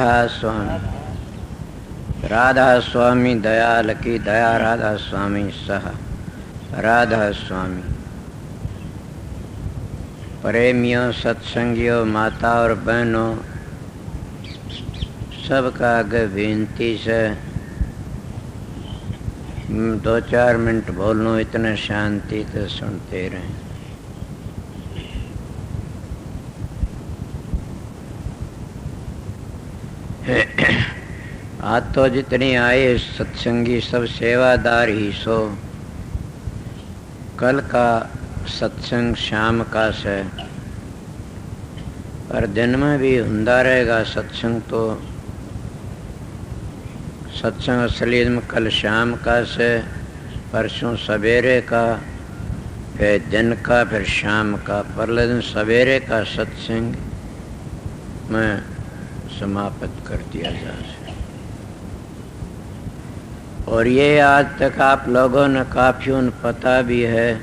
स्वामी राधा स्वामी दयाल की दया राधा स्वामी सह राधा स्वामी। प्रेमियों, सत्संगियों, माता और बहनों, सबका आगे विनती से 2-4 मिनट बोलूं, इतने शांति से सुनते रहें। आज तो जितनी आए सत्संगी सब सेवादार ही सो। कल का सत्संग शाम का से, पर दिन में भी हुंदा रहेगा सत्संग। तो सत्संग असली में कल शाम का से, परसों सवेरे का, फिर दिन का, फिर शाम का। परले दिन सवेरे का सत्संग में समाप्त कर दिया जा सके। और ये आज तक आप लोगों ने काफी उन पता भी है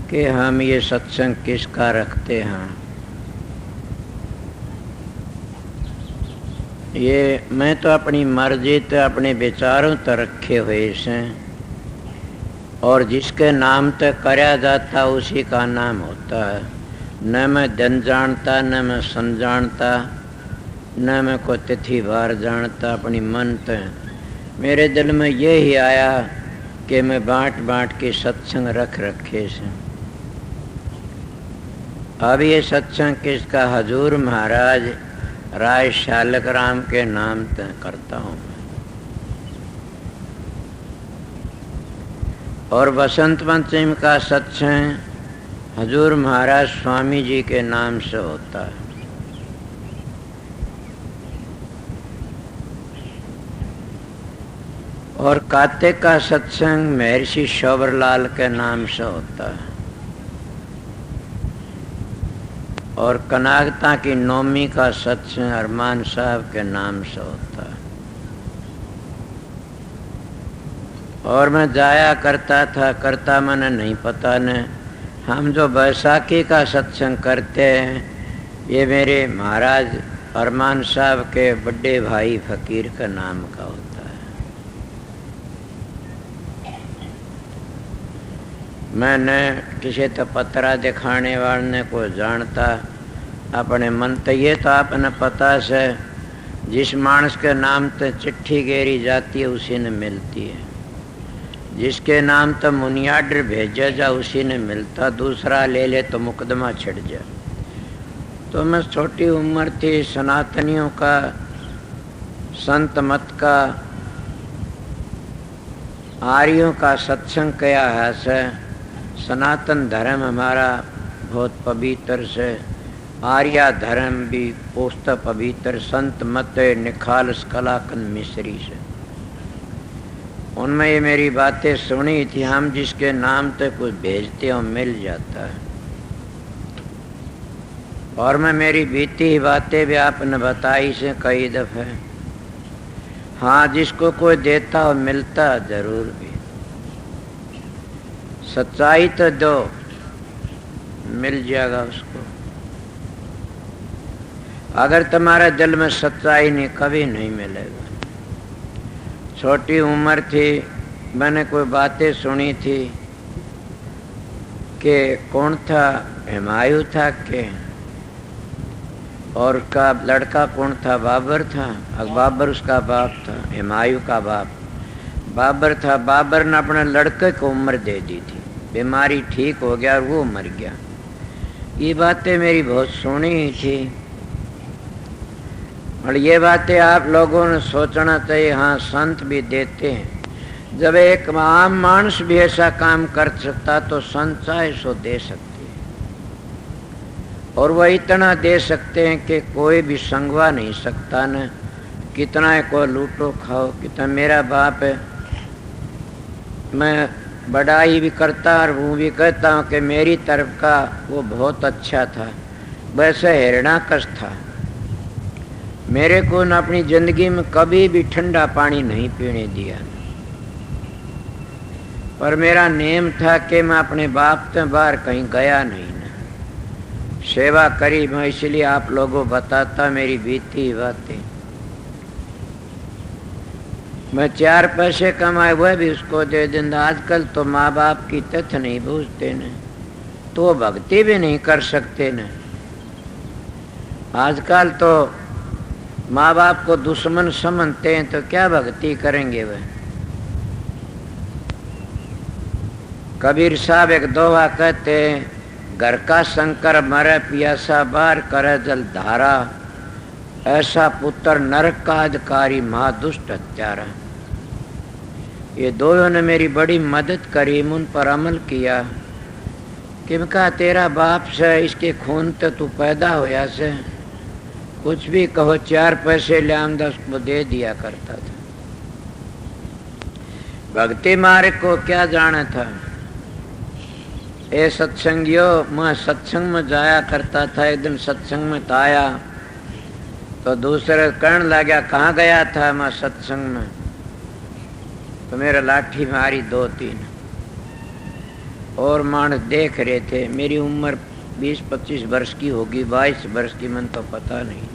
कि हम ये सत्संग किसका रखते हैं। ये मैं तो अपनी मर्जी तो अपने विचारों तो रखे हुए से, और जिसके नाम तो कराया जाता उसी का नाम होता है। न मैं दिन जानता, न मैं सन जानता, न मैं कोई तिथि वार जानता। अपनी मन तो मेरे दिल में ये ही आया कि मैं बाँट बाँट के सत्संग रख रखे से। अब ये सत्संग किसका? हजूर महाराज राय शालक राम के नाम करता हूँ। और बसंत पंचमी का सत्संग हजूर महाराज स्वामी जी के नाम से होता है। और कार्तिक का सत्संग महर्षि शोभरलाल के नाम से होता है। और कनागता की नौमी का सत्संग अरमान साहब के नाम से होता है। और मैं जाया करता था, करता मैंने नहीं पता न। हम जो बैसाखी का सत्संग करते हैं, ये मेरे महाराज अरमान साहब के बड़े भाई फकीर का नाम का होता है। मैंने किसी तो पतरा दिखाने वाले को जानता, अपने मन तो ये तो आपने पता से, जिस मानस के नाम तो चिट्ठी गेरी जाती है उसी ने मिलती है। जिसके नाम तो मुनियाडर भेजा जा उसी ने मिलता, दूसरा ले ले तो मुकदमा छिड़ जा। तो मैं छोटी उम्र थी, सनातनियों का, संत मत का, आर्यों का सत्संग किया है से। सनातन धर्म हमारा बहुत पवित्र से, आर्या धर्म भी पोस्त पवित्र, संत मत निखालस कलाकंद मिश्री से। उनमें ये मेरी बातें सुनी थी। हम जिसके नाम तक कुछ भेजते हो मिल जाता है। और मैं मेरी बीती ही बातें भी आपने बताई से कई दफे। हाँ, जिसको कोई देता हो मिलता जरूर भी। सच्चाई तो दो, मिल जाएगा उसको। अगर तुम्हारे दिल में सच्चाई नहीं, कभी नहीं मिलेगा। छोटी उम्र थी, मैंने कोई बातें सुनी थी कि कौन था, हुमायूं था के, और उसका लड़का कौन था, बाबर था। बाबर उसका बाप था, हुमायूं का बाप बाबर था। बाबर ने अपने लड़के को उम्र दे दी थी, बीमारी ठीक हो गया और वो मर गया। ये बातें मेरी बहुत सुनी थी। और ये बातें आप लोगों ने सोचना चाहिए। हाँ, संत भी देते हैं। जब एक आम मानुष भी ऐसा काम कर सकता तो संत चाहे सो दे सकते हैं। और वह इतना दे सकते हैं कि कोई भी संगवा नहीं सकता न। कितना है को लूटो खाओ। कितना मेरा बाप है, मैं बड़ाई भी करता और वो भी कहता हूँ कि मेरी तरफ का वो बहुत अच्छा था। वैसे हिरणाकश था। मेरे को न अपनी जिंदगी में कभी भी ठंडा पानी नहीं पीने दिया। पर मेरा नेम था कि मैं अपने बाप से बाहर कहीं गया नहीं न। सेवा करी मैं, इसलिए आप लोगों बताता मेरी बीती बातें। मैं 4 पैसे कमाए हुए भी उसको दे दूंगा। आजकल तो माँ बाप की तथ्य नहीं बूझते न, तो भक्ति भी नहीं कर सकते न। आजकल तो माँ बाप को दुश्मन समझते हैं तो क्या भक्ति करेंगे वह। कबीर साहब एक दोहा कहते हैं, घर का शंकर मरे पियासा बाहर करे जल धारा, ऐसा पुत्र नरक का अधिकारी महादुष्ट हत्यारा। ये दोनों ने मेरी बड़ी मदद करी, उन पर अमल किया कि मैं कहा तेरा बाप से इसके खून तो तू पैदा होया से, कुछ भी कहो 4 पैसे ले आमदा उसको दे दिया करता था। भक्ति मार्ग को क्या जाना था। ए सत्संगियों, मैं सत्संग में जाया करता था। एक दिन सत्संग में आया तो दूसरे कहने लगा कहाँ गया था। मैं सत्संग में, तो मेरा लाठी मारी 2-3 और मानस देख रहे थे। मेरी उम्र 20-25 वर्ष की होगी, 22 वर्ष की, मन तो पता नहीं।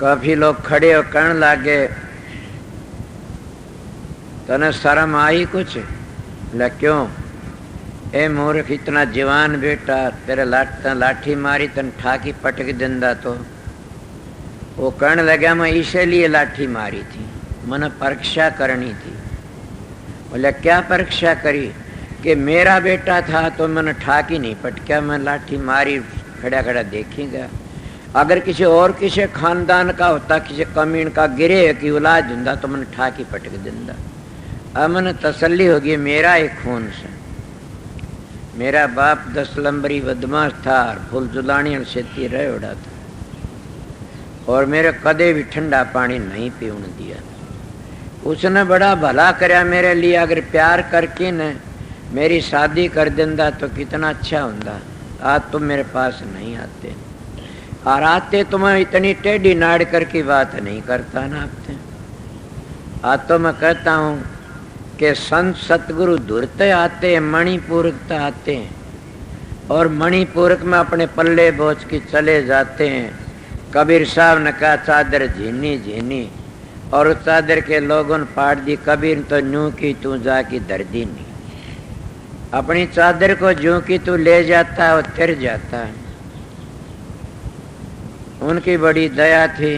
काफी लोग खड़े और कहने लगे तने शर्म आई कुछ? ला क्यों? ए मूर्ख, इतना जवान बेटा, तेरे लाठी मारी तन ठाकी पटक दिंदा तो। वो कहने लगा मैं इसीलिए लाठी मारी थी, मैंने परीक्षा करनी थी। बोले क्या परीक्षा करी? कि मेरा बेटा था तो मैंने ठाकी नहीं पटका, मैं लाठी मारी खड़ा खड़ा देखेगा। अगर किसी और किसी खानदान का होता, किसी कमीन का गिरे की औलाद होता तो मैंने ठाकी पटक दिंदा। अब मैंने तसल्ली होगी मेरा एक खून से। मेरा बाप 10 लंबरी बदमाश था, फुल जुलानी और खेती रह उड़ा था और मेरे कदे भी ठंडा पानी नहीं पीने दिया। उसने बड़ा भला कराया मेरे लिए। अगर प्यार करके न मेरी शादी कर देंदा तो कितना अच्छा होता। आज तुम मेरे पास नहीं आते, और आते तो मैं इतनी टेढ़ी नाड़ करके बात नहीं करता ना आपसे। आज तो मैं कहता हूँ कि संत सतगुरु धुरते आते हैं, मणिपूरक आते हैं और मणिपूरक में अपने पल्ले बोझ के चले जाते हैं। कबीर साहब ने कहा चादर झीनी झीनी, और उस चादर के लोगों ने पाट दी। कबीर तो न्यू की तू जाके दर्दी नहीं, अपनी चादर को जो की तू ले जाता है वो तिर जाता है। उनकी बड़ी दया थी।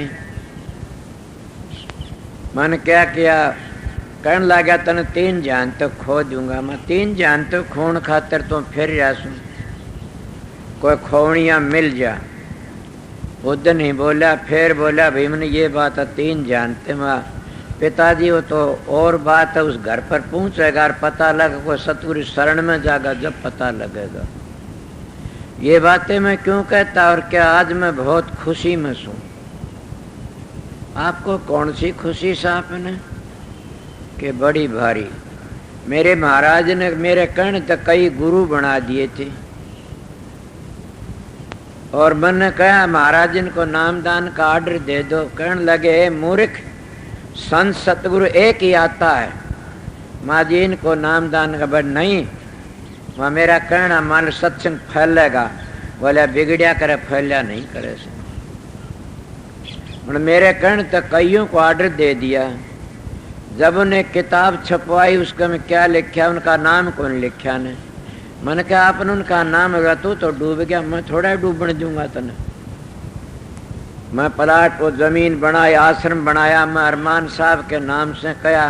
मन क्या किया, कहने लगा तने 3 जान तो खो दूंगा। मैं 3 जान तो खोन खातर तो फिर जासू, कोई खोवनिया मिल जा। बुद्ध नहीं बोला, फिर बोला भाई मैंने ये बात है 3 जानते। मैं पिताजी वो तो और बात है, उस घर पर पहुंचेगा और पता लगा कोई सतगुरु शरण में जाएगा जब पता लगेगा। ये बातें मैं क्यों कहता और क्या आज मैं बहुत खुशी में हूँ। आपको कौन सी खुशी साहब ने कि बड़ी भारी। मेरे महाराज ने मेरे कहने तक कई गुरु बना दिए थे और मैंने कहा महाराज इनको नामदान का ऑर्डर दे दो। कहने लगे मूर्ख, संत सतगुरु एक ही आता है, माँ जी इनको नामदान का बड़ नहीं। वहाँ मेरा कहना मान सत्संग फैलेगा। बोले बिगड़िया करे, फैलिया नहीं करे। मेरे कहने तक कईयों को ऑर्डर दे दिया। जब उन्हें किताब छपवाई उसका में क्या लिखा, उनका नाम कौन लिखा ने। मैंने कहा आपने उनका नाम होगा तो डूब गया, मैं थोड़ा डूबने दूंगा तने। मैं प्लाट को जमीन बनाई, आश्रम बनाया। मैं अरमान साहब के नाम से कहा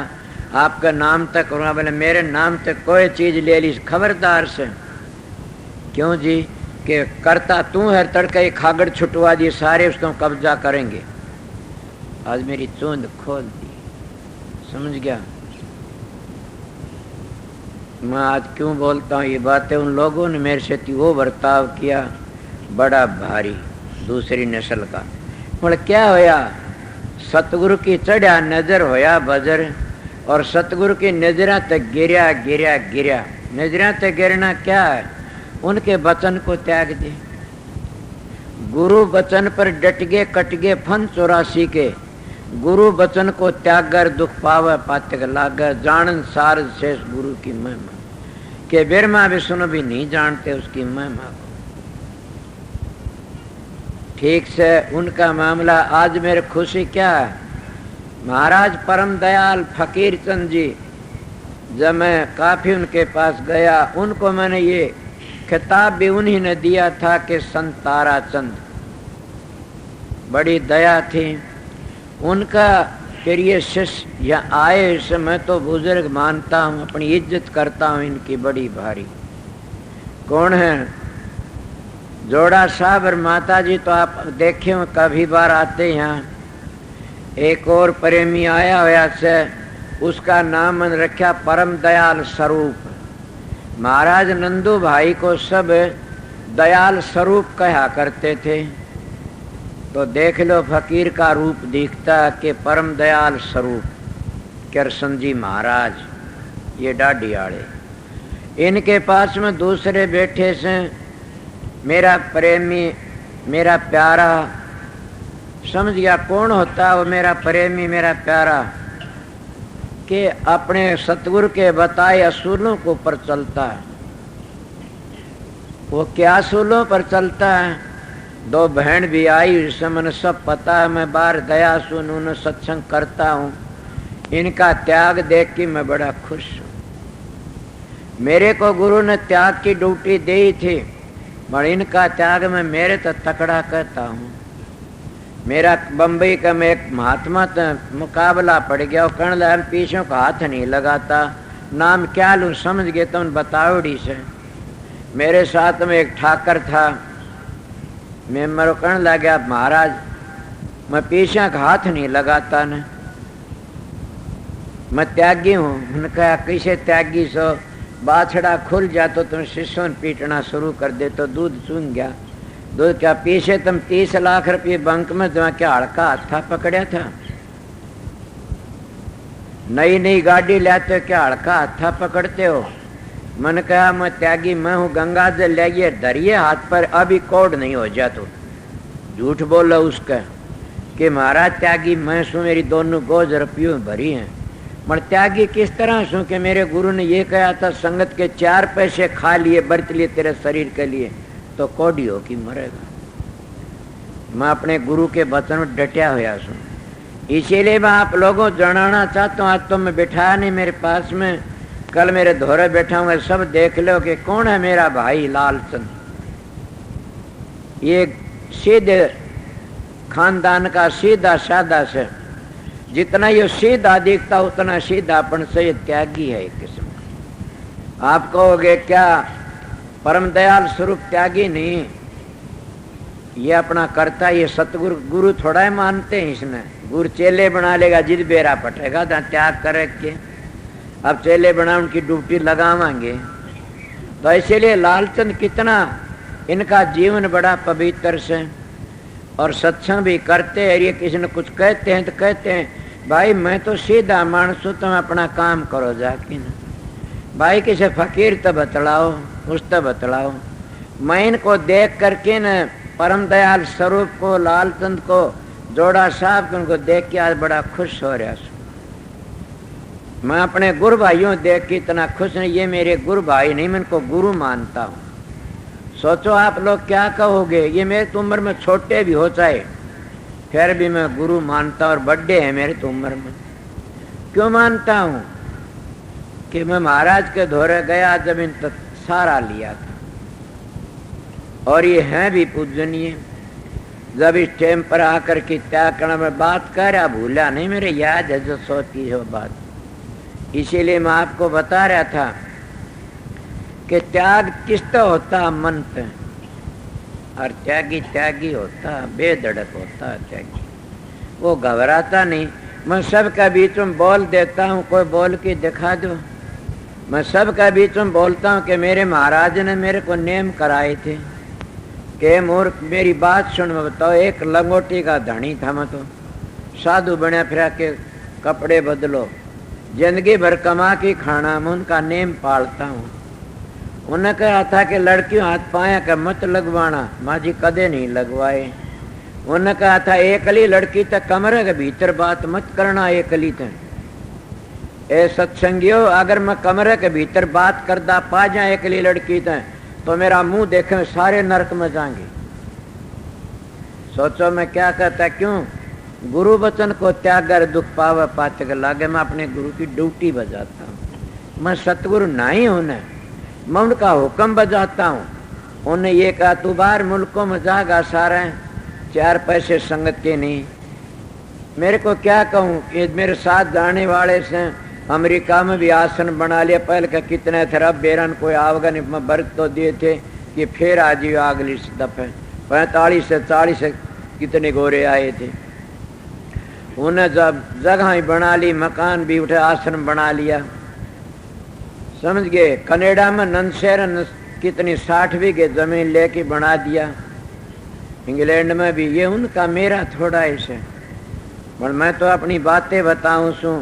आपका नाम तक करूँगा। बोले मेरे नाम तक कोई चीज ले ली खबरदार से। क्यों जी? कि करता तू है, तड़के खागड़ छुटवा दिए सारे उसको कब्जा करेंगे। आज मेरी चूंद खोल दी, समझ गया मैं आज क्यों बोलता हूँ ये बातें। उन लोगों ने मेरे से वो बर्ताव किया बड़ा भारी, दूसरी नस्ल का। बोले क्या होया? सतगुरु की चढ़ा नजर होया बजर, और सतगुरु की नजरा तक गिरा गिरा गिरा। नजरा तक गिरना क्या है? उनके वचन को त्याग दे। गुरु वचन पर डट गए, कट गए फन 84 के। गुरु वचन को त्यागर दुख पावे पातक लागे, जानन सार शेष गुरु की महिमा। के बिरमा विष्णु भी नहीं जानते उसकी महिमा को ठीक से। उनका मामला आज मेरे खुशी क्या है महाराज परम दयाल फकीर चंद जी, जब मैं काफी उनके पास गया, उनको मैंने ये खिताब भी उन्हीं ने दिया था कि संत ताराचंद। बड़ी दया थी उनका। फिर ये शिष्य यहाँ आए, इसे मैं तो बुजुर्ग मानता हूँ, अपनी इज्जत करता हूँ इनकी बड़ी भारी। कौन है? जोड़ा साहब और माता जी तो आप देखे हो, कभी बार आते यहाँ। एक और प्रेमी आया हुआ से, उसका नाम मैंने रखा परम दयाल स्वरूप। महाराज नंदू भाई को सब दयाल स्वरूप कहा करते थे। तो देख लो फकीर का रूप दिखता कि परम दयाल स्वरूप कृष्ण जी महाराज, ये डाडी आड़े। इनके पास में दूसरे बैठे से मेरा प्रेमी, मेरा प्यारा, समझ गया कौन होता वो मेरा प्रेमी, मेरा प्यारा, कि अपने सतगुरु के बताए असूलों के ऊपर चलता है। वो क्या असूलों पर चलता है? दो बहन भी आई, इससे मैंने सब पता है। मैं बाहर गया सुन, उन्हें सत्संग करता हूँ। इनका त्याग देख के मैं बड़ा खुश हूँ। मेरे को गुरु ने त्याग की ड्यूटी दी थी, पर इनका त्याग मैं मेरे तो तकड़ा कहता हूँ। मेरा बम्बई का में एक महात्मा मुकाबला पड़ गया, वो कहने लगा पीछे का हाथ नहीं लगाता, नाम क्या लूँ समझ गए तुम बताओड़ी से। मेरे साथ में एक ठाकर था, मैं मरो कहने लगा महाराज मैं पीछे का हाथ नहीं लगाता न, मैं त्यागी हूँ। उन्होंने कहा कैसे त्यागी सो? बाछड़ा खुल जा तो तुम शिष्यों ने पीटना शुरू कर दे तो दूध चूंग गया। दूध क्या पीछे तुम 30 लाख रुपये बैंक में जमा क्या हड़का हाथा पकड़या था? नई नई गाड़ी लाते हो क्या हड़का हाथा पकड़ते हो? मैंने कहा मैं त्यागी मैं हूँ, गंगा जल लाइए धरिए हाथ पर, अभी कोड नहीं हो जा। तो झूठ बोला उसका कि महाराज त्यागी मैं सू, मेरी दोनों गोज रुपयों भरी हैं। पर त्यागी किस तरह सू कि मेरे गुरु ने ये कहा था संगत के 4 पैसे खा लिए बरत लिए तेरे शरीर के लिए तो कोडी हो कि मरेगा। मैं अपने गुरु के वचन में डटा हुआ सू, इसीलिए मैं आप लोगों जनाना चाहता हूँ। आज तो मैं बिठाया नहीं मेरे पास में, कल मेरे धोरे बैठा हूँ, सब देख लो कि कौन है मेरा भाई लालचंद। ये सीधे खानदान का सीधा सादा से, जितना ये सीधा दिखता उतना सीधापन से ये त्यागी है एक किस्म का। आप कहोगे क्या परम दयाल स्वरूप त्यागी नहीं, ये अपना करता, ये सतगुरु गुरु थोड़ा ही मानते हैं इसमें। गुरु चेले बना लेगा जिद बेरा पटेगा तो त्याग करे के, अब चेले बना उनकी ड्यूटी लगावांगे। तो इसीलिए लालचंद कितना इनका जीवन बड़ा पवित्र से, और सत्संग भी करते हैं। ये किसी ने कुछ कहते हैं तो कहते हैं भाई मैं तो सीधा मानस हूँ, तुम अपना काम करो जाके ना। भाई किसी फकीर तो बतलाओ, उस तो बतलाओ। मैं इनको देख करके न परम दयाल स्वरूप को, लालचंद को, जोड़ा साहब को, उनको देख के आज बड़ा खुश हो रहा। मैं अपने गुरु भाइयों देख के इतना खुश नहीं, ये मेरे गुरु भाई नहीं, मैं इनको गुरु मानता हूँ। सोचो आप लोग क्या कहोगे, ये मेरे तो उम्र में छोटे भी हो चाहे फिर भी मैं गुरु मानता हूँ, और बड़े हैं मेरे तो उम्र में। क्यों मानता हूँ कि मैं महाराज के धोरे गया जब इन सारा लिया था, और ये हैं भी पूजनीय। जब इस टाइम पर आकर के त्याग करना में बात कर रहा, भूला नहीं, मेरे याद है जो सोची है वो बात। इसीलिए मैं आपको बता रहा था कि त्याग किस तरह होता मन पे, और त्यागी त्यागी होता, बेधड़क होता त्यागी। वो घबराता नहीं। मैं सबका बीच में बोल देता हूँ, कोई बोल के दिखा दो। मैं सबका बीच में बोलता हूँ कि मेरे महाराज ने मेरे को नेम कराए थे कि मूर्ख मेरी बात सुन। मैं बताओ, एक लंगोटी का धनी था, मैं तो साधु बना फिरा के कपड़े बदलो, जिंदगी भर कमा के खाना, मैं उनका नेम पालता हूँ। उन्हें कहा था कि लड़कियों हाथ पाया का मत लगवाना, माँ जी कदे नहीं लगवाए। उन्हें कहा था एकली लड़की तक कमरे के भीतर बात मत करना, एकली तक। ए सत्संगियों, अगर मैं कमरे के भीतर बात करदा पा जाए एकली लड़की तक, तो मेरा मुंह देखे सारे नरक में जाएंगे। सोचो मैं क्या कहता, क्यों गुरु वचन को त्याग कर दुख पावे पाचक लागे। मैं अपने गुरु की ड्यूटी बजाता हूँ। मैं सतगुरु नहीं हूं न, मैं उनका हुक्म बजाता हूँ। उन्हें ये कहा तू बाहर मुल्कों में जागा सारा, 4 पैसे संगत के नहीं। मेरे को क्या कहूँ कि मेरे साथ जाने वाले से अमेरिका में भी आसन बना लिया। पहले का कितने थे, अब बेरन कोई आवगा नहीं। मैं बर्त तो दिए थे कि फिर आज ही अगली दफे 45 से 40 से कितने गोरे आए थे। उन्हें जब जगह ही बना ली, मकान भी उठे, आश्रम बना लिया, समझ गए। कनाडा में नंदशहर कितनी 60 बीघे जमीन लेके बना दिया। इंग्लैंड में भी ये उनका मेरा थोड़ा ऐसे। पर मैं तो अपनी बातें बताऊं सू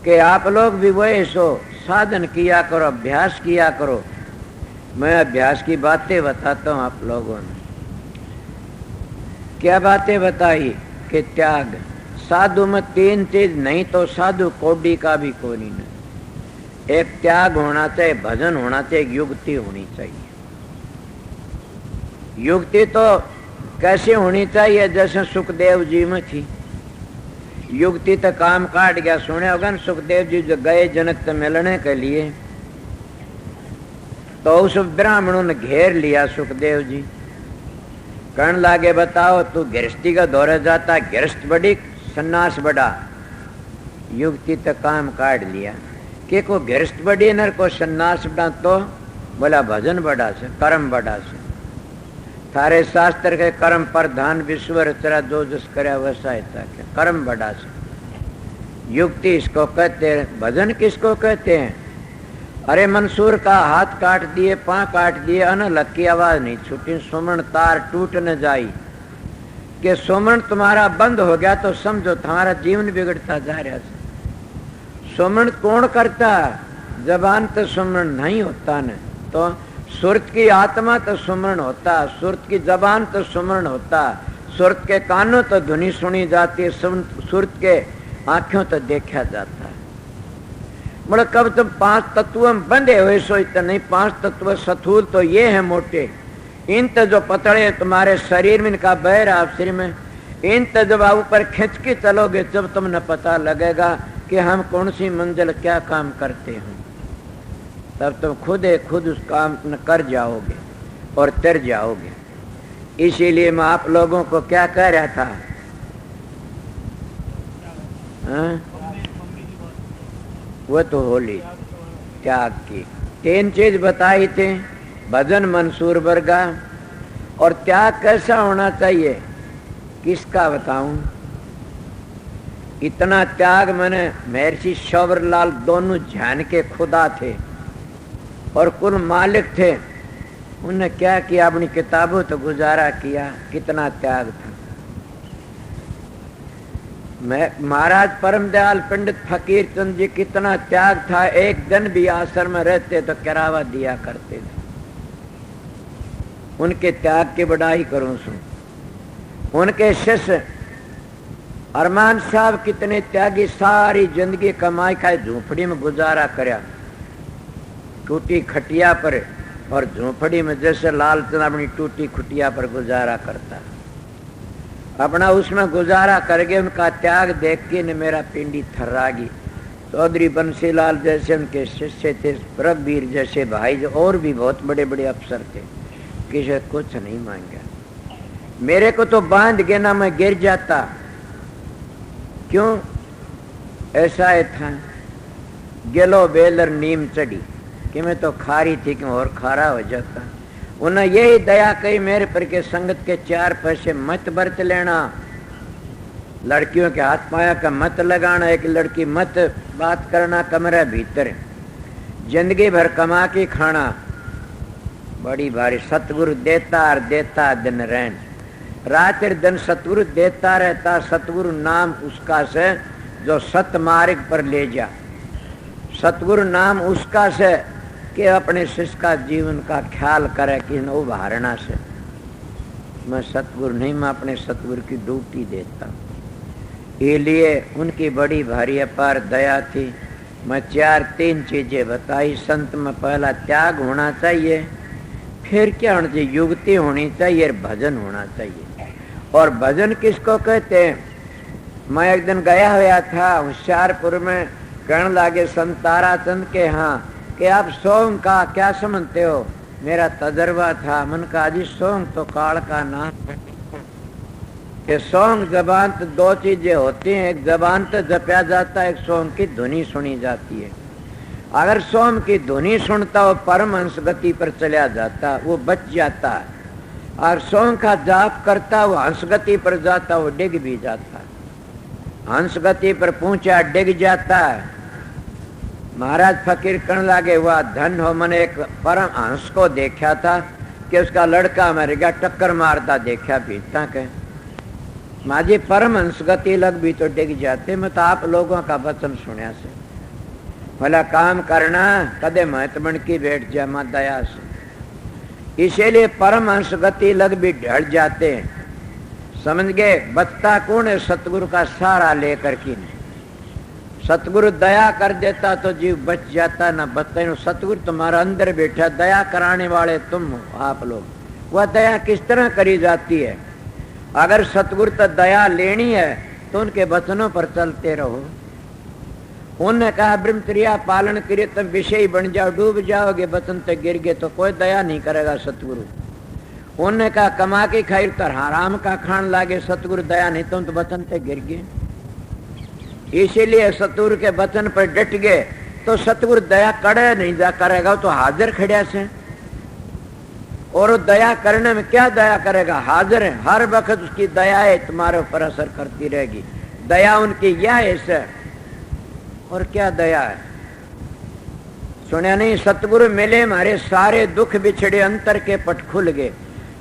कि आप लोग भी वही सो साधन किया करो, अभ्यास किया करो। मैं अभ्यास की बातें बताता हूं आप लोगों ने। क्या बातें बताई कि त्याग। साधु में 3 चीज नहीं तो साधु कोडी का भी कोई नहीं। एक त्याग होना चाहिए, भजन होना चाहिए, युक्ति होनी चाहिए। युक्ति तो कैसे होनी चाहिए, जैसे सुखदेव जी में थी। युक्ति तो काम काट गया, सुने होगा न सुखदेव जी जो गए जनक से मिलने के लिए, तो उस ब्राह्मणों ने घेर लिया सुखदेव जी। कहने लागे बताओ तू गृहस्थी का दौरे जाता, गृहस्थ बड़ी सन्यास बड़ा। युक्ति तो काम काट लिया कि को गृहस्थ बड़ी नर को सन्यास बड़ा, तो बोला भजन बड़ा से, कर्म बड़ा से। थारे शास्त्र के कर्म प्रधान विश्व रचरा, जो जस करे वैसा है। कर्म बड़ा से युक्ति इसको कहते हैं। भजन किसको कहते हैं? अरे मंसूर का हाथ काट दिए, पांव काट दिए, अनलक की आवाज नहीं छूटी, सुमन तार टूट न जाई। कि सुमन तुम्हारा बंद हो गया तो समझो तुम्हारा जीवन बिगड़ता जा रहा है। सुमन कौन करता? जबान तो सुमन नहीं होता न, तो सुरत की आत्मा तो सुमरण होता, सुरत की जबान तो सुमरण होता, सुरत के कानों तो ध्वनि सुनी जाती है, सुरत के आंखों तो देखा जाता है। बोले कब तुम 5 तत्वों में बंधे हुए सो तो नहीं। 5 तत्व स्थूल तो ये है मोटे, इन तो जो पतड़े तुम्हारे शरीर में, इनका बैर आप शरीर में, इन तो जब आप ऊपर खींच के चलोगे जब तुमने पता लगेगा कि हम कौन सी मंजिल क्या काम करते हैं, तब तुम खुद उस काम कर जाओगे और तर जाओगे। इसीलिए मैं आप लोगों को क्या कह रहा था, वो तो होली त्याग की 3 चीज बताई थी। भजन मंसूर वर्गा। और त्याग कैसा होना चाहिए, किसका बताऊं? इतना त्याग मैंने महर्षि शौवरलाल दोनों जान के खुदा थे और कुल मालिक थे। उन्होंने क्या किया, अपनी किताबों तो गुजारा किया। कितना त्याग था। मैं महाराज परम दयाल पंडित फकीर चंद जी कितना त्याग था। एक दिन भी आश्रम में रहते तो किरावा दिया करते थे। उनके त्याग की बड़ाई करूं सुन। उनके शिष्य अरमान साहब कितने त्यागी, सारी जिंदगी कमाई खाई झूंपड़ी में गुजारा करया, टूटी खटिया पर और झूंपड़ी में, जैसे लालचंद अपनी टूटी खुटिया पर गुजारा करता, अपना उसमें गुजारा करके उनका त्याग देख के ने मेरा पिंडी थर्रागी। चौधरी बंसीलाल जैसे उनके शिष्य थे, प्रभवीर जैसे भाई, जो और भी बहुत बड़े बड़े अफसर थे, किसी कुछ नहीं मांगा। मेरे को तो बांध के ना मैं गिर जाता। क्यों? ऐसा है था, गेलो बेलर नीम चढ़ी कि मैं तो खारी थी कि और खारा हो जाता। उन्हें यही दया कही मेरे पर के संगत के 4 पैसे मत बरत लेना, लड़कियों के हाथ पाया का मत लगाना, एक लड़की मत बात करना कमरे भीतर, जिंदगी भर कमा के खाना। बड़ी भारी सतगुरु देता और देता दिन रहन, रात दिन सतगुरु देता रहता। सतगुरु नाम उसका से जो सत मार्ग पर ले जा। सतगुरु नाम उसका से कि अपने शिष्य का जीवन का ख्याल करे कि न उभारना से। मैं सतगुरु नहीं, मैं अपने सतगुरु की ड्यूटी देता। इसलिए उनकी बड़ी भारी अपार दया थी। मैं 3 चीजें बताई। संत में पहला त्याग होना चाहिए, फिर क्या होना चाहिए, युक्ति होनी चाहिए, भजन होना चाहिए। और भजन किसको कहते हैं? मैं एक दिन गया हुआ था होशियारपुर में, कहने लागे संत ताराचंद के यहाँ कि आप सोंग का क्या समझते हो। मेरा तजर्बा था, मन का जी सोंग तो काल का नाम कि सोंग जबान तो दो चीजें होती हैं, एक जबान तो जपया जाता है, एक सोंग की धुनी सुनी जाती है। अगर सोम की धुनी सुनता हो परमहंस गति पर चला जाता, वो बच जाता है, और सोम का जाप करता वो हंस गति पर जाता, वो डिग भी जाता है। हंस गति पर पहुंचा डिग जाता है। महाराज फकीर कहने लगे वाह धन हो, मैंने एक परम हंस को देखा था कि उसका लड़का मर गया, टक्कर मारता देखा पीता के माजी परमहंस गति लग भी तो डिग जाते। मैं तो आप लोगों का वचन सुनया से भला काम करना, कदे महत बन की बैठ जा मां दया से। इसीलिए परमहंस गति लग भी ढल जाते हैं। समझ गए, बचता कौन है? सतगुरु का सहारा लेकर की नहीं। सतगुरु दया कर देता तो जीव बच जाता, ना बचता। सतगुरु तुम्हारा अंदर बैठा, दया कराने वाले तुम हो आप लोग। वह दया किस तरह करी जाती है? अगर सतगुरु तो दया लेनी है तो उनके वचनों पर चलते रहो। उन्होंने कहा ब्रह्मचर्या पालन करे तुम विषय बन जाओ, डूब जाओगे, वचन तक गिर गए तो कोई दया नहीं करेगा सतगुरु। उन्होंने कहा कमा के खाई तो हराम का खान लागे, सतगुरु दया नहीं तुम तो वचन तक गिर गए। इसीलिए सतगुरु के वचन पर डट गए तो सतगुरु दया करे नहीं जा करेगा, तो हाजिर खड़िया से। और दया करने में क्या दया करेगा? हाजिर है, हर वक्त उसकी दया है तुम्हारे ऊपर असर करती रहेगी। दया उनकी यह है। और क्या दया है? सुना नहीं? सतगुरु मिले हमारे सारे दुख बिछड़े, अंतर के पट खुल गए।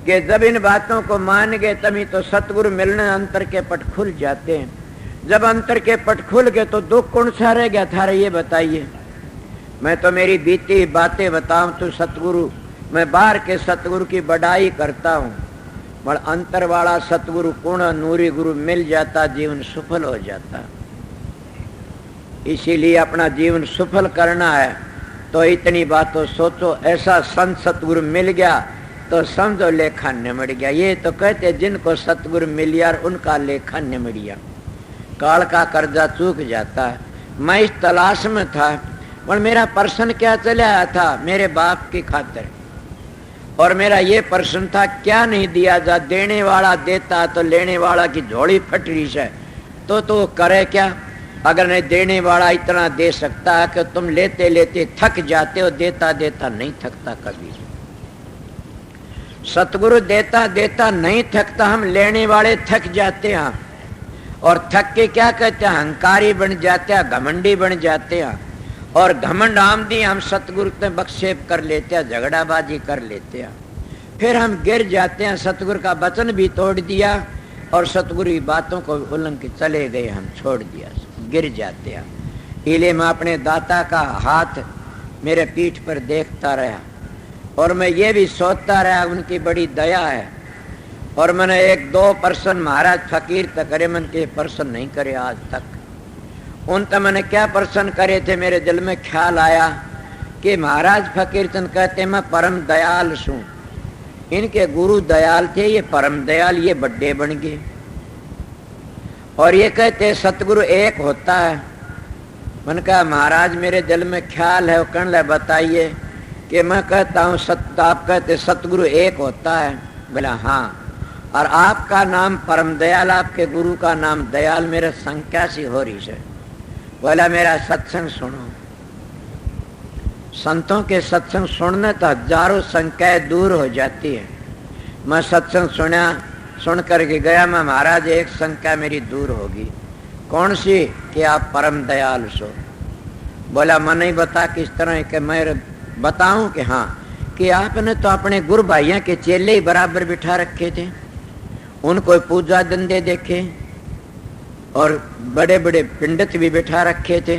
कि जब इन बातों को मान गए तभी तो सतगुरु मिलने अंतर के पट खुल जाते हैं। जब अंतर के पट खुल गए तो दुख कौन सा रह गया था? ये बताइए। मैं तो मेरी बीती बातें बताऊं तो सतगुरु, मैं बाहर के सतगुरु की बड़ाई करता हूँ, पर अंतर वाला सतगुरु पूर्ण नूरी गुरु मिल जाता, जीवन सफल हो जाता। इसीलिए अपना जीवन सफल करना है तो इतनी बातों सोचो। ऐसा संत सतगुरु मिल गया तो समझो लेखा निमड़ गया। ये तो कहते जिनको सतगुरु मिल गया उनका लेखा निमड़ गया, काल का कर्जा चूक जाता है। मैं इस तलाश में था, और मेरा प्रश्न क्या चला आया था? मेरे बाप की खातिर। और मेरा ये प्रश्न था क्या नहीं दिया जा? देने वाला देता तो लेने वाला की झोली फट रही है तो करे क्या? अगर नहीं देने वाला इतना दे सकता है कि तुम लेते लेते थक जाते हो, देता देता नहीं थकता कभी। सतगुरु देता देता नहीं थकता, हम लेने वाले थक जाते हैं। और थक के क्या कहते हैं? अहंकारी बन जाते हैं, घमंडी बन जाते हैं। और घमंड आमदी हम सतगुरु से बख्शेप कर लेते हैं, झगड़ाबाजी कर लेते हैं, फिर हम गिर जाते हैं। सतगुरु का वचन भी तोड़ दिया और सतगुरु की बातों को उल्लंघन के चले गए, हम छोड़ दिया, गिर जाते हैं। इले मैं अपने दाता का हाथ मेरे पीठ पर देखता रहा और मैं ये भी सोचता रहा उनकी बड़ी दया है। और मैंने 1-2 प्रश्न महाराज फकीर तक करे, मन के प्रश्न नहीं करे आज तक। उन तक मैंने क्या प्रश्न करे थे? मेरे दिल में ख्याल आया कि महाराज फकीर चंद कहते मैं परम दयाल हूँ, इनके गुरु दयाल थे, ये परम दयाल, ये बड्डे बन गए। और ये कहते सतगुरु एक होता है। मैंने कहा महाराज मेरे दिल में ख्याल है, वो कहने लगे बताइए। कि मैं कहता हूँ आप कहते सतगुरु एक होता है। बोला हाँ। और आपका नाम परम दयाल, आपके गुरु का नाम दयाल, मेरे संख्या सी हो रही है। बोला मेरा सत्संग सुनो। संतों के सत्संग सुनने तो हजारों संख्याएं दूर हो जाती है। मैं सत्संग सुन करके गया, मैं महाराज एक संख्या मेरी दूर होगी। कौन सी? कि आप परम दयाल सो। बोला मैं नहीं बता किस तरह के मैं बताऊं? कि हाँ, कि आपने तो अपने गुरु भाइयों के चेले ही बराबर बिठा रखे थे, उनको पूजा धंधे देखे, और बड़े बड़े पंडित भी बिठा रखे थे।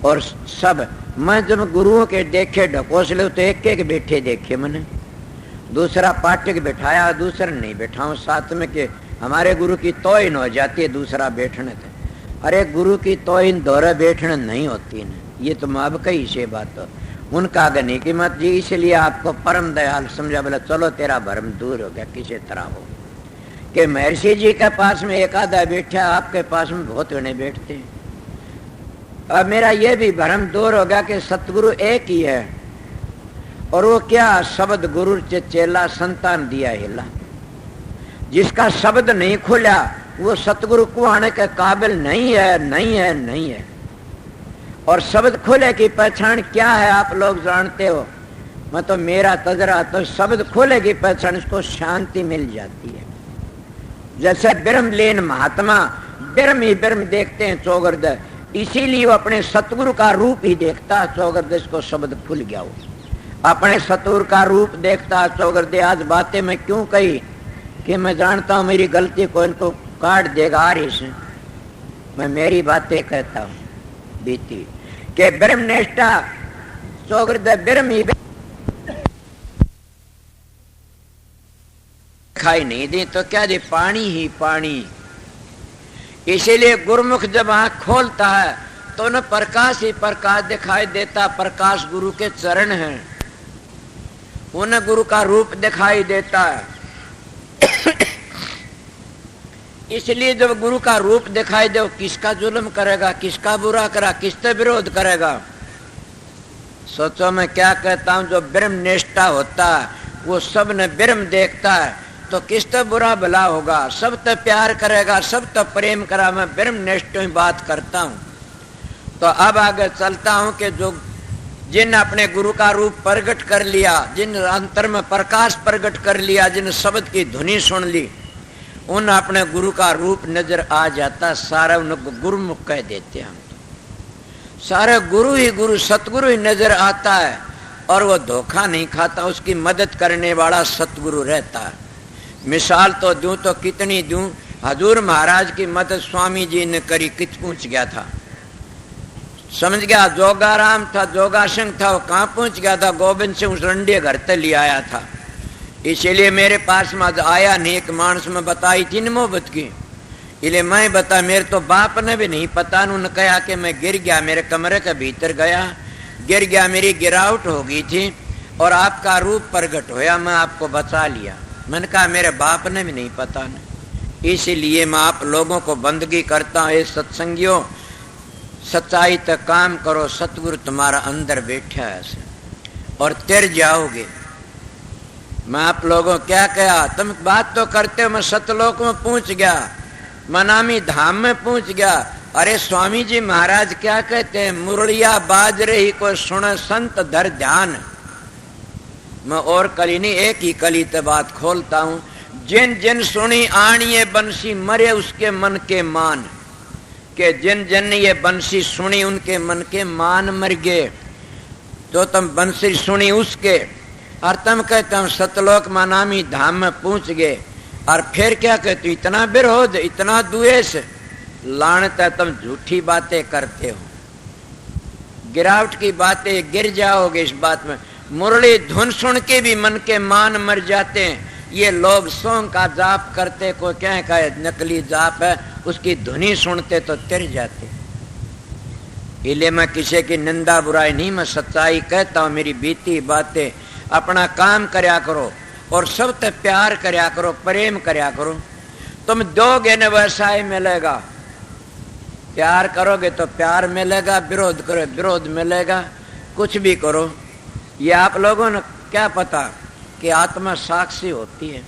और सब मैं जब गुरुओं के देखे ढकोसले तो एक एक बैठे देखे मैंने। दूसरा पाठक बिठाया, दूसरा नहीं बैठाऊं साथ में, कि हमारे गुरु की तोहिन हो जाती है दूसरा बैठने से। अरे गुरु की तोहिन दोहरा बैठने नहीं होती न, ये तो अब कही से बात हो। उनका आगे नहीं कि मत जी, इसलिए आपको परम दयाल समझा। बोला चलो तेरा भरम दूर हो गया किसी तरह हो। कि महर्षि जी के पास में एक आधा बैठा, आपके पास में बहुत जने बैठते हैं। अब मेरा यह भी भ्रम दूर हो गया कि सतगुरु एक ही है, और वो क्या शब्द गुरु चे चेला संतान दिया हिला। जिसका शब्द नहीं खुला वो सतगुरु को आने के काबिल नहीं है, नहीं है, नहीं है। और शब्द खुले की पहचान क्या है आप लोग जानते हो। मैं तो मेरा तजरा तो शब्द खोले की पहचान, इसको शांति मिल जाती है। जैसे ब्रह्म लीन महात्मा ब्रह्म ही ब्रह्म देखते हैं चौगर्द, इसीलिए वो अपने सतगुरु का रूप ही देखता है चौगर्द। इसको शब्द खुल गया, वो अपने सतगुरु का रूप देखता है चौगर्द। आज बातें मैं क्यों कही कि मैं जानता हूं मेरी गलती को इनको काट देगा आरी से, मैं मेरी बातें कहता हूं बीती के ब्रह्म निष्ठा चौगर्द ब्रह्म ही दिखाई नहीं दी तो क्या दे, पानी ही पानी। इसीलिए गुरुमुख जब आंख खोलता है तो उन्हें प्रकाश ही प्रकाश दिखाई देता। प्रकाश गुरु के चरण हैं, उन्हें गुरु का रूप दिखाई देता है। इसलिए जब गुरु का रूप दिखाई दे, किसका जुल्म करेगा, किसका बुरा करा, किससे विरोध करेगा। सोचो मैं क्या कहता हूं, जो ब्रह्म निष्ठा होता है वो सब ने ब्रह्म देखता है तो किस तो बुरा भला होगा, सब तो प्यार करेगा, सब तो प्रेम करा। मैं ब्रह्म निष्ठ की बात करता हूं। तो अब आगे चलता हूं कि जो जिन अपने गुरु का रूप प्रकट कर लिया, जिन अंतर में प्रकाश प्रकट कर लिया, जिन शब्द की ध्वनि सुन ली, उन अपने गुरु का रूप नजर आ जाता। सारा उनको गुरुमुख कह देते हम तो। सारा गुरु ही गुरु सतगुरु ही नजर आता है, और वो धोखा नहीं खाता, उसकी मदद करने वाला सतगुरु रहता है। मिसाल तो दूं तो कितनी दूं। हजूर महाराज की मदद स्वामी जी ने करी, कित पहुंच गया था समझ गया। जोगाराम था, जोगासंग था, वो कहाँ पहुंच गया था, गोविंद सिंह उस रंडे घर तक ले आया था। इसीलिए मेरे पास में आया नहीं, एक मानस में बताई थी न मोहब्बत की, इसलिए मैं बता, मेरे तो बाप ने भी नहीं पता। उन्होंने कहा कि मैं गिर गया, मेरे कमरे के भीतर गया, गिर गया, मेरी गिरावट हो गई थी और आपका रूप प्रकट होया, मैं आपको बचा लिया। मैंने कहा मेरे बाप ने भी नहीं पता न। इसीलिए मैं आप लोगों को बंदगी करता हूँ, सत्संगियों सच्चाई तक काम करो, सतगुरु तुम्हारा अंदर बैठा है और तिर जाओगे। मैं आप लोगों क्या कहा, तुम बात तो करते हो, मैं सतलोक में पहुंच गया, मनामी धाम में पहुंच गया। अरे स्वामी जी महाराज क्या कहते हैं, मुरलिया बाज रही को सुन संत धर ध्यान। मैं और कली नहीं, एक ही कली ते बात खोलता हूं। जिन जिन सुनी आणिए बंसी मरे उसके मन के मान, के जिन जिन ने ये बंसी सुनी उनके मन के मान मर गए। तो तुम बंसी सुनी उसके, और तुम कहते हम सतलोक मनामी धाम में पहुंच गए, और फिर क्या कहते इतना विरोध, इतना द्वेष, लानत है, तुम झूठी बातें करते हो, गिरावट की बातें, गिर जाओगे इस बात में। मुरली धुन सुन के भी मन के मान मर जाते हैं। ये लोग सौंग का जाप करते, को क्या कहे नकली जाप है, उसकी धुनी सुनते तो तिर जाते। इसलिए मैं किसी की निंदा बुराई नहीं, मैं सच्चाई कहता हूँ। मेरी बीती बातें, अपना काम करया करो और सब ते प्यार करया करो, प्रेम करया करो। तुम दोगे न वैसा ही मिलेगा। प्यार करोगे तो प्यार मिलेगा, विरोध करो विरोध मिलेगा। कुछ भी करो, ये आप लोगों ने क्या पता कि आत्मा साक्षी होती है।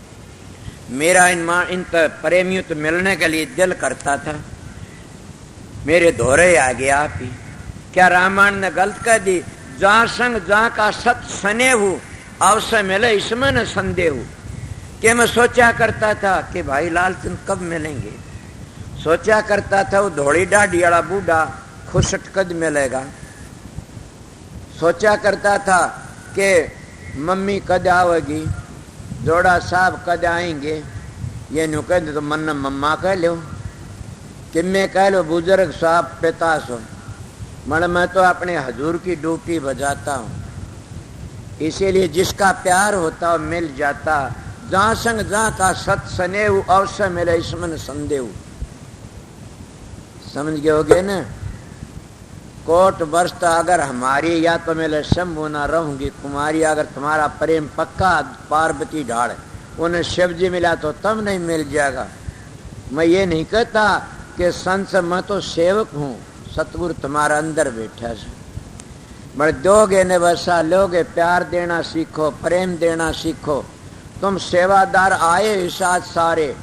मेरा इन प्रेमियों तो मिलने के लिए दिल करता था, मेरे धोरे आ गया आप ही। क्या रामायण ने गलत कह दी, जहां संग जहां का सत सने हूं अवसर मिले इसमें न संदेह हूं। कि मैं सोचा करता था कि भाई लालचंद कब मिलेंगे, सोचा करता था वो धोड़ी डाढ़ी वाला बूढ़ा खुशट कद मिलेगा, सोचा करता था कि मम्मी कद आवेगी, जोड़ा साहब कद आएंगे। ये नु कह दे तो मन मम्मा कह लो, कि मैं कह लो बुजुर्ग साहब पिता सो। मैं तो अपने हजूर की ड्यूटी बजाता हूँ। इसीलिए जिसका प्यार होता मिल जाता, जहाँ संग जहाँ का सत सने अवसर मिले इसमें संदेह। समझ गए होगे न। कोट वर्ष अगर हमारी या तो मेरे शंभु ना रहूंगी कुमारी, अगर तुम्हारा प्रेम पक्का पार्वती ढाड़ उन्हें शिव जी मिला तो तब नहीं मिल जाएगा। मैं ये नहीं कहता कि संत मैं तो सेवक हूँ, सतगुरु तुम्हारा अंदर बैठा है। मैं दोगे ने वैसा लोगे, प्यार देना सीखो, प्रेम देना सीखो। तुम सेवादार आए इस आज सारे,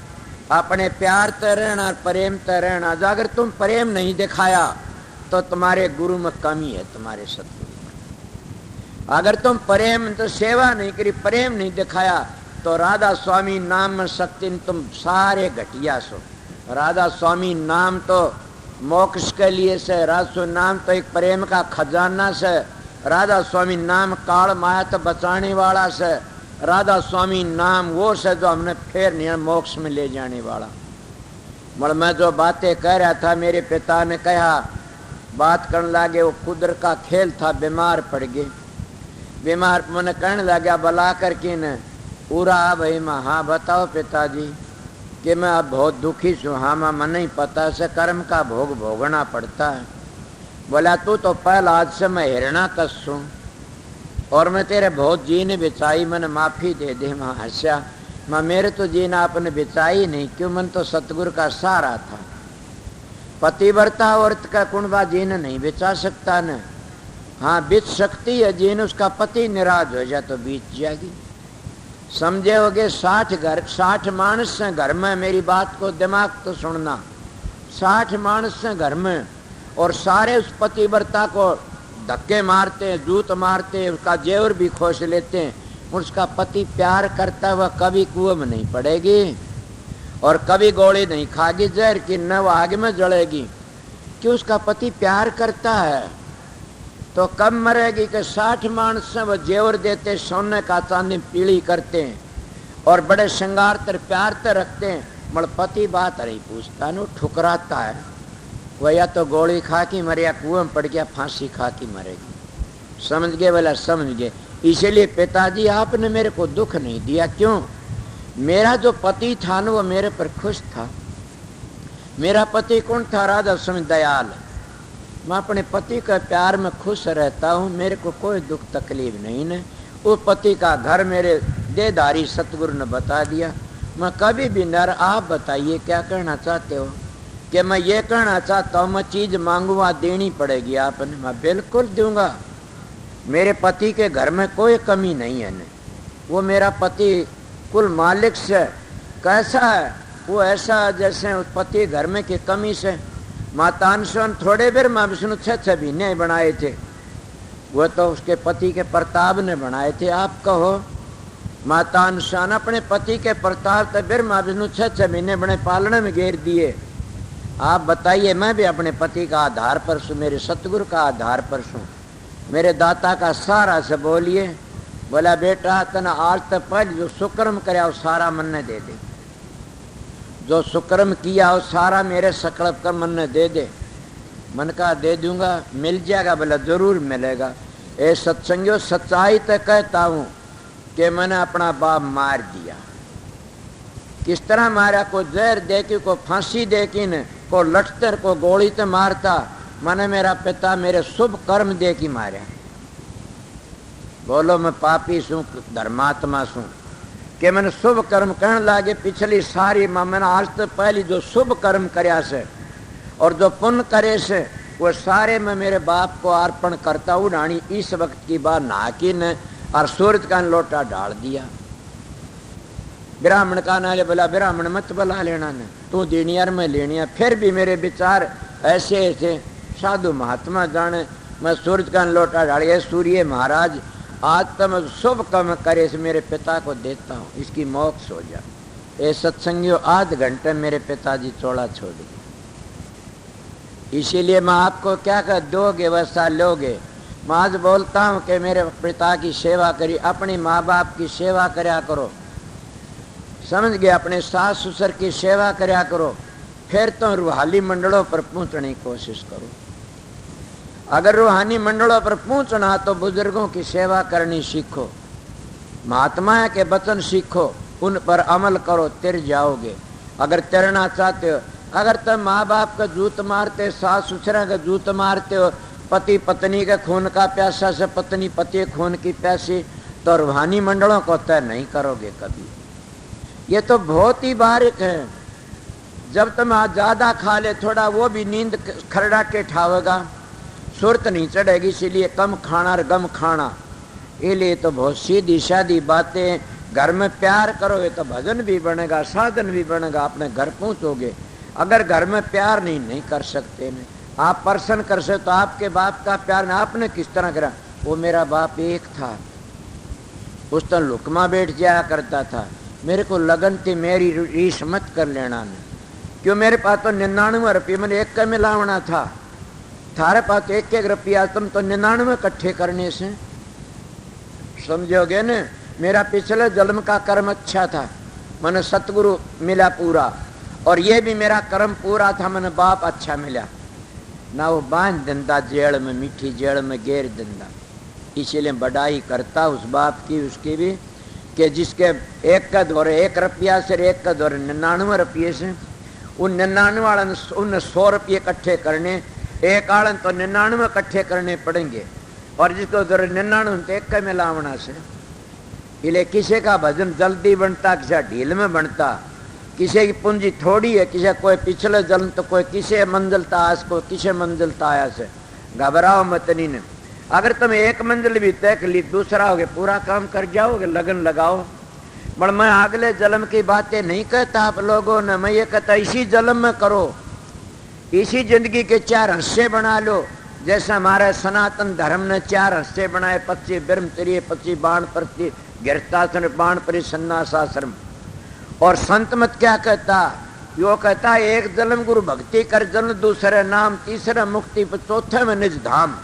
अपने प्यार ते रहना, प्रेम ते रहना। अगर तुम प्रेम नहीं दिखाया तो तुम्हारे गुरु में कमी है, तुम्हारे सतगुरु में। अगर तुम प्रेम तो सेवा नहीं करी, प्रेम नहीं दिखाया तो राधा स्वामी नाम में शक्ति तुम सारे घटिया सो। राधा स्वामी नाम तो मोक्ष के लिए से, राधा नाम तो एक प्रेम का खजाना से। राधा स्वामी नाम काल माया तो बचाने वाला से। राधा स्वामी नाम वो से जो हमने फिर नहीं मोक्ष में ले जाने वाला। मगर मैं जो बातें कह रहा था, मेरे पिता ने कहा, बात करने लगे, वो कुदरत का खेल था, बीमार पड़ गए। बीमार मैंने कहने लगा बुला करके न पूरा भाई माँ, हाँ बताओ पिताजी कि मैं अब बहुत दुखी हूँ। हाँ माँ मन नहीं पता से कर्म का भोग भोगना पड़ता है। बोला तू तो पहला आज से मैं हिरणा कस हूँ और मैं तेरे बहुत जीने बिचाई, मैंने माफ़ी दे दे। माँ हंसा, माँ मेरे तो जीना आपने बिचाई नहीं, क्यों मन तो सतगुरु का सहारा था। पतिव्रता औरत का कुंडबा जीन नहीं बिचा सकता न। हाँ बीत सकती है जीन, उसका पति निराश हो जाए तो बीत जाएगी। समझे होगे 60 मानस हैं घर में, मेरी बात को दिमाग तो सुनना। 60 मानस हैं घर में और सारे उस पतिव्रता को धक्के मारते हैं, जूत मारते हैं, उसका जेवर भी खोस लेते हैं। उसका पति प्यार करता हुआ कभी कुएं में नहीं पड़ेगी और कभी गोली नहीं खागी जहर की, न वो आग में जलेगी। कि उसका पति प्यार करता है तो कब मरेगी। कि 60 मानस वो जेवर देते, सोने का चांदी पीली करते हैं और बड़े श्रृंगार तर प्यार तर रखते हैं। मगर पति बात नहीं पूछता, न ठुकराता है। वह या तो गोली खा के मरे या कुएं में पड़ गया, फांसी खा के मरेगी। समझ गए बोला? समझ गए। इसीलिए पिताजी आपने मेरे को दुख नहीं दिया। क्यों? मेरा जो पति था ना वो मेरे पर खुश था। मेरा पति कौन था? राधा स्वामी दयाल। मैं अपने पति के प्यार में खुश रहता हूँ, मेरे को कोई दुख तकलीफ नहीं न। वो पति का घर मेरे देदारी सतगुरु ने बता दिया। मैं कभी भी नर, आप बताइए क्या कहना चाहते हो? कि मैं ये कहना चाहता हूँ मैं चीज मांगूंगा देनी पड़ेगी आपने। मैं बिल्कुल दूंगा। मेरे पति के घर में कोई कमी नहीं है न। वो मेरा पति कुल मालिक से कैसा है, वो ऐसा जैसे उस पति घर में की कमी से। माता अनशन थोड़े देर माँ विष्णु 6 महीने बनाए थे, वो तो उसके पति के प्रताप ने बनाए थे। आप कहो माता अनशन अपने पति के प्रताप से फिर माँ विष्णु 6 महीने बने पालने में घेर दिए। आप बताइए, मैं भी अपने पति का आधार पर हूँ, मेरे सतगुरु का आधार पर हूँ, मेरे दाता का सहारा से बोलिए। बोला बेटा तना आज तक पहले जो सुकर्म कराया वो सारा मन ने दे दे। जो सुकर्म किया वो सारा मेरे सकल्प कर मन ने दे दे। मन का दे दूंगा, मिल जाएगा। बोला जरूर मिलेगा। ए सत्संगियों सच्चाई तो कहता हूँ कि मैंने अपना बाप मार दिया। किस तरह मारा? को जहर दे के, को फांसी दे के न, को लटतर, को गोली तो मारता। मैंने मेरा पिता मेरे शुभ कर्म दे के मारा। बोलो मैं पापी सू धर्मात्मा सू कि मैंने शुभ कर्म करने लागे। पिछली सारी मैंने आज तक पहली जो शुभ कर्म करया से और जो पुण्य करे से वो सारे मैं मेरे बाप को अर्पण करता हूँ। रानी इस वक्त की बात नहा की न और सूरज का लोटा डाल दिया। ब्राह्मण का नाले बोला ब्राह्मण मत बुला लेना न, तू दीनियर में लेनिया। फिर भी मेरे विचार ऐसे ऐसे साधु महात्मा जाने। मैं सूरज का लोटा डालिए, सूर्य महाराज आज तो मैं शुभ कर्म करे से मेरे पिता को देता हूँ, इसकी मोक्ष हो जाए। ये सत्संगियों आध घंटे मेरे पिताजी चौड़ा छोड़ दिए। इसीलिए मैं आपको क्या कर दोगे वैसा लोगे। मैं आज बोलता हूँ कि मेरे पिता की सेवा करी, अपनी माँ बाप की सेवा करया करो। समझ गए? अपने सास ससुर की सेवा करया करो। फिर तो रूहानी मंडलों पर पहुँचने की कोशिश करो। अगर रूहानी मंडलों पर पहुँचना तो बुजुर्गों की सेवा करनी सीखो, महात्मा के वचन सीखो, उन पर अमल करो, तिर जाओगे। अगर तैरना चाहते हो, अगर तुम माँ बाप का जूत मारते, सास ससुर का जूत मारते हो, पति पत्नी के खून का प्यासा से पत्नी पति खून की प्यासी, तो रूहानी मंडलों को तय नहीं करोगे कभी। ये तो बहुत ही बारीक है। जब तुम आज ज्यादा खा ले थोड़ा, वो भी नींद खरड़ा के ठावेगा, सुरत नहीं चढ़ेगी। इसीलिए कम खाना और गम खाना, इसलिए तो बहुत सीधी सादी बातें। घर में प्यार करोगे तो भजन भी बनेगा, साधन भी बनेगा, अपने घर पहुंचोगे। अगर घर में प्यार नहीं कर सकते नहीं, आप प्रसन्न कर सकते तो आपके बाप का प्यार आपने किस तरह करा। वो मेरा बाप एक था, उस तरह लुकमा बैठ जाया करता था, मेरे को लगन थी, मेरी रीस मत कर लेना ने। क्यों, मेरे पास तो 99 रुपये मैंने एक का मिलावना था, थारे पास तो 1-1 रुपया, तुम तो 99 इकट्ठे करने से समझोगे न। मेरा पिछले जन्म का कर्म अच्छा था, मैंने सतगुरु मिला पूरा, और ये भी मेरा कर्म पूरा था, मैंने बाप अच्छा मिला ना। वो बांध दिंदा जेल में, मीठी जेल में गेर दिंदा। इसीलिए बढ़ाई करता उस बाप की, उसकी भी, कि जिसके एक का दौरे 1 रुपया से, एक का दौरे 99 रुपये से, उन 99 वाले उन 100 रुपये इकट्ठे करने, एक आड़न तो 99 इकट्ठे करने पड़ेंगे, और जिसको दौरे 99 तो एक का मिलावना से। इसलिए किसी का भजन जल्दी बनता, किसी ढील में बनता, किसी की पूंजी थोड़ी है, किसी कोई पिछले जन्म तो कोई किसी मंजिल तास को किसी मंजिल ताया से। घबराओ मत नहीं ने। अगर तुम एक मंजिल भी तय कर ली, दूसरा होगे पूरा काम कर जाओगे, लगन लगाओ। पर मैं अगले जन्म की बातें नहीं कहता आप लोगों ने, मैं ये कहता इसी जन्म में करो, इसी जिंदगी के 4 हिस्से बना लो। जैसे हमारे सनातन धर्म ने 4 हिस्से बनाए, 25 ब्रह्मचर्य, 25 बाणप्रति गृहस्थाश्रम, बाणप्रति सन्यासाश्रम। और संत मत क्या कहता, यो कहता एक जन्म गुरु भक्ति कर, जन्म दूसरे नाम, तीसरा मुक्ति, चौथे में निज धाम।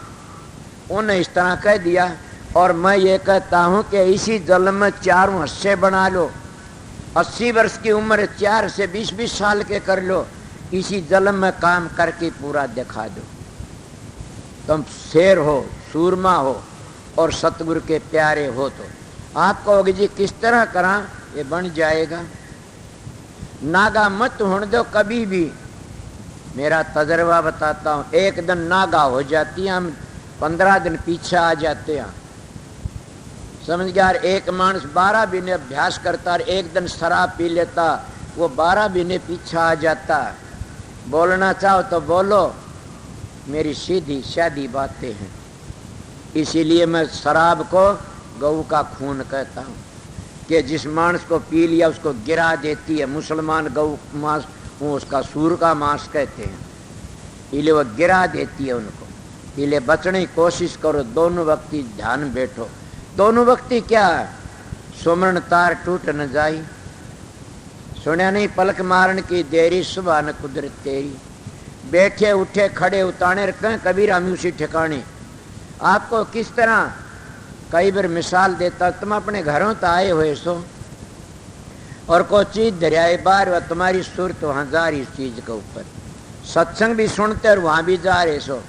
उन्हें इस तरह कह दिया। और मैं ये कहता हूं कि इसी जन्म में 4 हिस्से बना लो। 80 वर्ष की उम्र 4 से 20-20 साल के कर लो, इसी जन्म में काम करके पूरा दिखा दो। तुम शेर हो, सूरमा हो और सतगुरु के प्यारे हो, तो आप कहोगे जी किस तरह करा, ये बन जाएगा। नागा मत होने दो कभी भी। मेरा तजर्बा बताता हूं, एक दिन नागा हो जाती है, हम 15 दिन पीछे आ जाते हैं। समझ गया। एक मानस 12 महीने अभ्यास करता और एक दिन शराब पी लेता, वो 12 महीने पीछे आ जाता। बोलना चाहो तो बोलो, मेरी सीधी सादी बातें हैं। इसीलिए मैं शराब को गऊ का खून कहता हूँ, कि जिस मांस को पी लिया उसको गिरा देती है। मुसलमान गऊ मांस, वो उसका सूर का मांस कहते हैं, इसलिए वो गिरा देती है उनको। इसलिए बचने की कोशिश करो, दोनों वक्ती ध्यान बैठो। दोनों वक्ती क्या है, सुमरण तार टूट न जाई, सुनया नहीं पलक मारन की देरी, सुबह न कुदरत तेरी। बैठे उठे खड़े उताने रखें, कबीर हम उसी ठिकाने। आपको किस तरह कई बार मिसाल देता, तुम अपने घरों तो आए हुए सो और कोई चीज दरियाए बाहर, वह तुम्हारी सुरत वहां जा रही इस चीज के ऊपर। सत्संग भी सुनते और वहां भी जा रहे सो।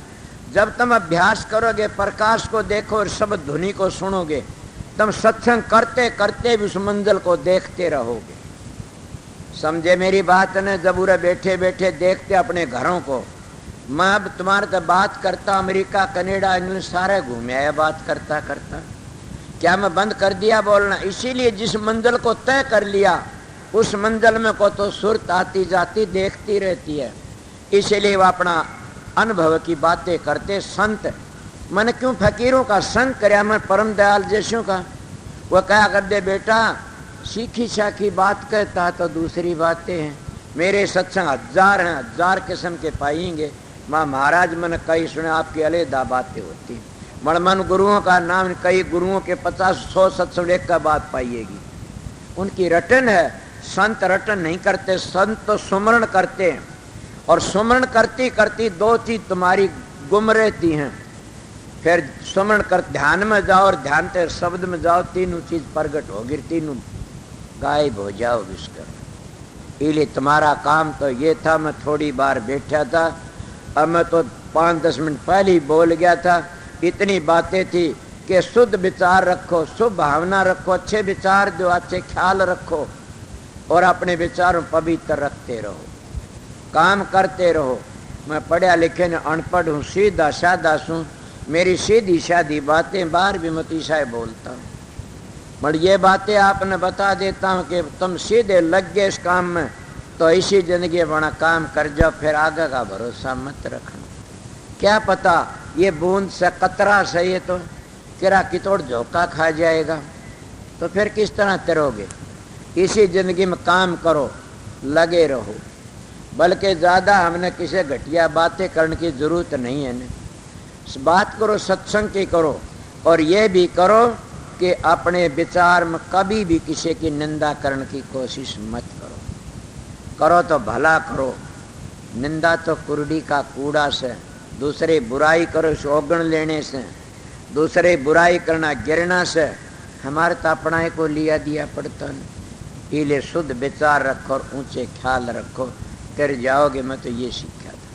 जब तुम अभ्यास करोगे, प्रकाश को देखो और सब ध्वनि को सुनोगे, तुम सत्संग करते करते भी उस मंजिल को देखते रहोगे। समझे मेरी बात ने। जब पूरे बैठे बैठे देखते अपने घरों को। मैं अब तुम्हारे से बात करता, अमेरिका कनाडा इंग्लैंड सारे घूमे आया बात करता करता। क्या मैं बंद कर दिया बोलना? इसीलिए जिस मंजिल को तय कर लिया, उस मंजिल में को तो सुरत आती जाती देखती रहती है। इसीलिए वो अपना अनुभव की बातें करते। संत मैंने क्यों फकीरों का संग कराया, मैं परम दयाल जैसों का। वह क्या कर दे बेटा, सीखी साखी बात कहता तो दूसरी बातें हैं। मेरे सत्संग 1000 हैं, 1000 किस्म के पाएंगे। माँ महाराज मैंने कई सुने, आपकी अलहदा बातें होती। मन गुरुओं का नाम, कई गुरुओं के 50-100 सत्संग एक का बात पाइएगी। उनकी रटन है। संत रटन नहीं करते, संत तो सुमरण करते हैं। और सुमरण करती करती 2 चीज तुम्हारी गुम रहती हैं। फिर सुमरण कर ध्यान में जाओ और ध्यान के शब्द में जाओ, तीनों चीज प्रकट होगी, तीनों गायब हो जाओगे उसका। इसलिए तुम्हारा काम तो ये था। मैं थोड़ी बार बैठा था, अब मैं तो 5-10 मिनट पहले ही बोल गया था। इतनी बातें थी कि शुद्ध विचार रखो, शुभ भावना रखो, अच्छे विचार दो, अच्छे ख्याल रखो और अपने विचारों पवित्र रखते रहो, काम करते रहो। मैं पढ़ा लिखे न अनपढ़ हूँ, सीधा सादा हूँ। मेरी सीधी सादी बातें बाहर भी मती साहब बोलता हूँ। पर ये बातें आपने बता देता हूँ कि तुम सीधे लग गए इस काम में तो इसी जिंदगी बड़ा काम कर जाओ, फिर आगे का भरोसा मत रखना। क्या पता ये बूंद से कतरा से ये तो किरा कितोड़ झोंका खा जाएगा, तो फिर किस तरह तैरोगे। इसी जिंदगी में काम करो, लगे रहो, बल्कि ज़्यादा हमने किसी घटिया बातें करने की ज़रूरत नहीं है ना। बात करो सत्संग की करो, और ये भी करो कि अपने विचार में कभी भी किसी की निंदा करने की कोशिश मत करो। करो तो भला करो, निंदा तो कुर्डी का कूड़ा से, दूसरे बुराई करो शोगण लेने से, दूसरे बुराई करना गिरना से, हमारे तो अपना को लिया दिया पड़ता नहीं। इले शुद्ध विचार रखो और ऊंचे ख्याल रखो, फिर जाओगे। मैं तो ये सीखा था।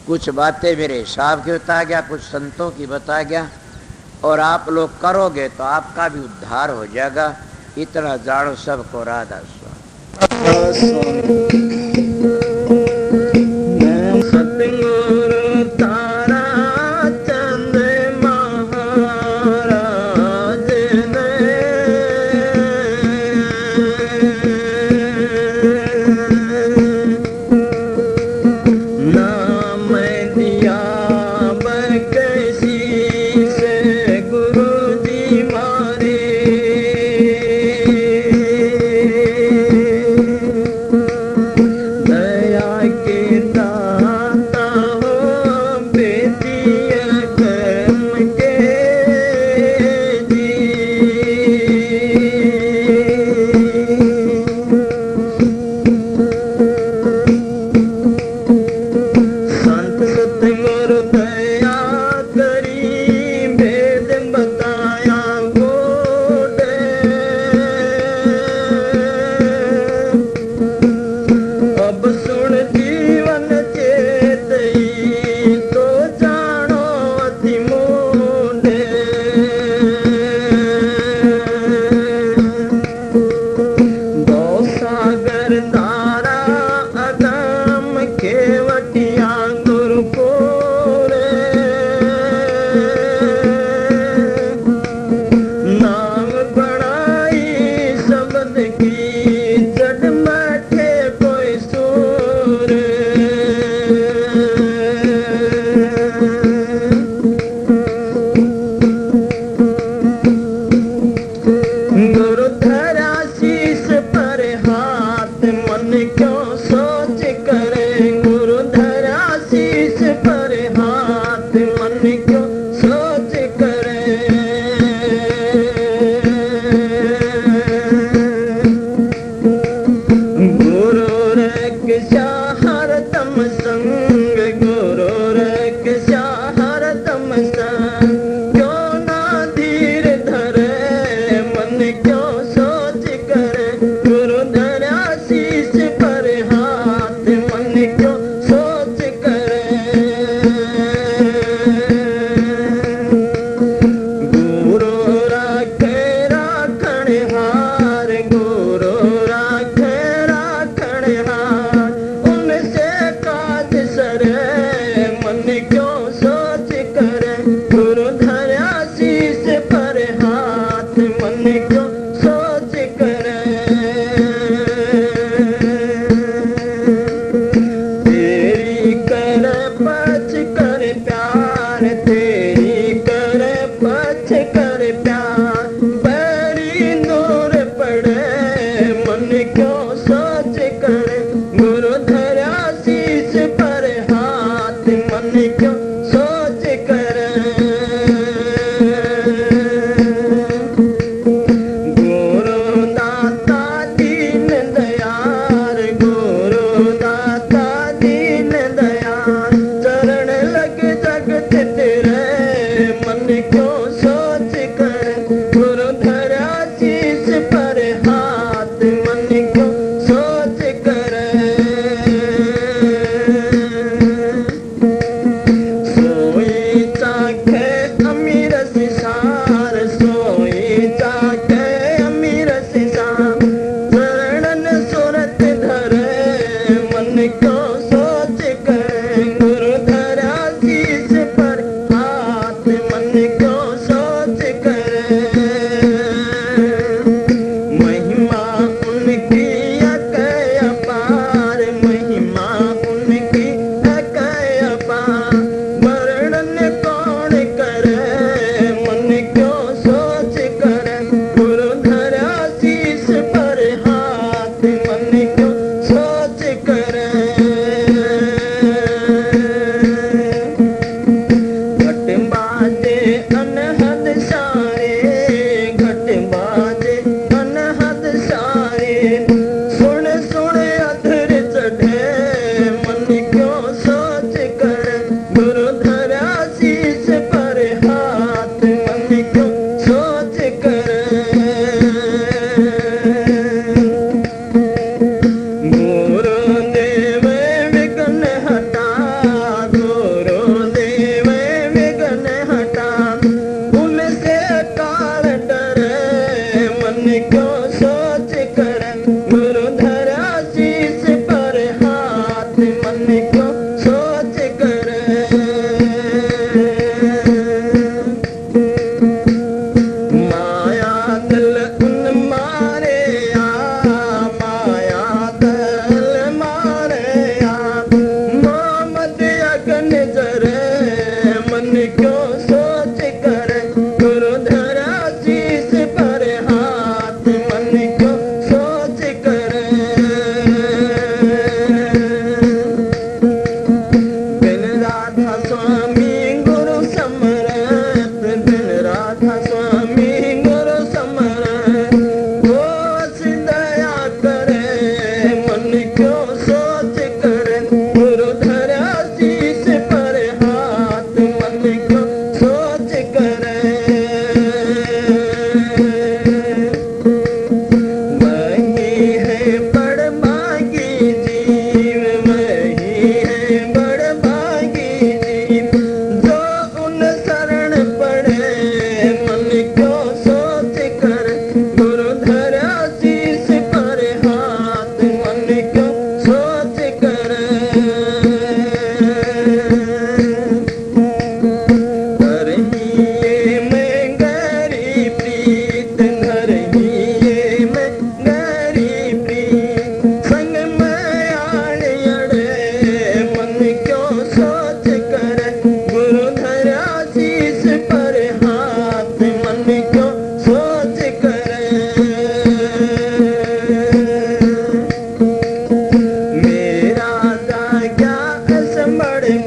कुछ बातें मेरे हिसाब की बता गया, कुछ संतों की बता गया, और आप लोग करोगे तो आपका भी उद्धार हो जाएगा। इतना जानो सबको। राधा स्वामी।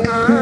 का